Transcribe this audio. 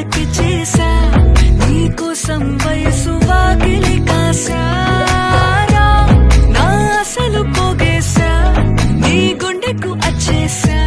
తలకి చేసా నీకోసం వయసు వాకిలి కాసారా నా అసలు పోగేశా నీ గుండెకు అచ్చేసా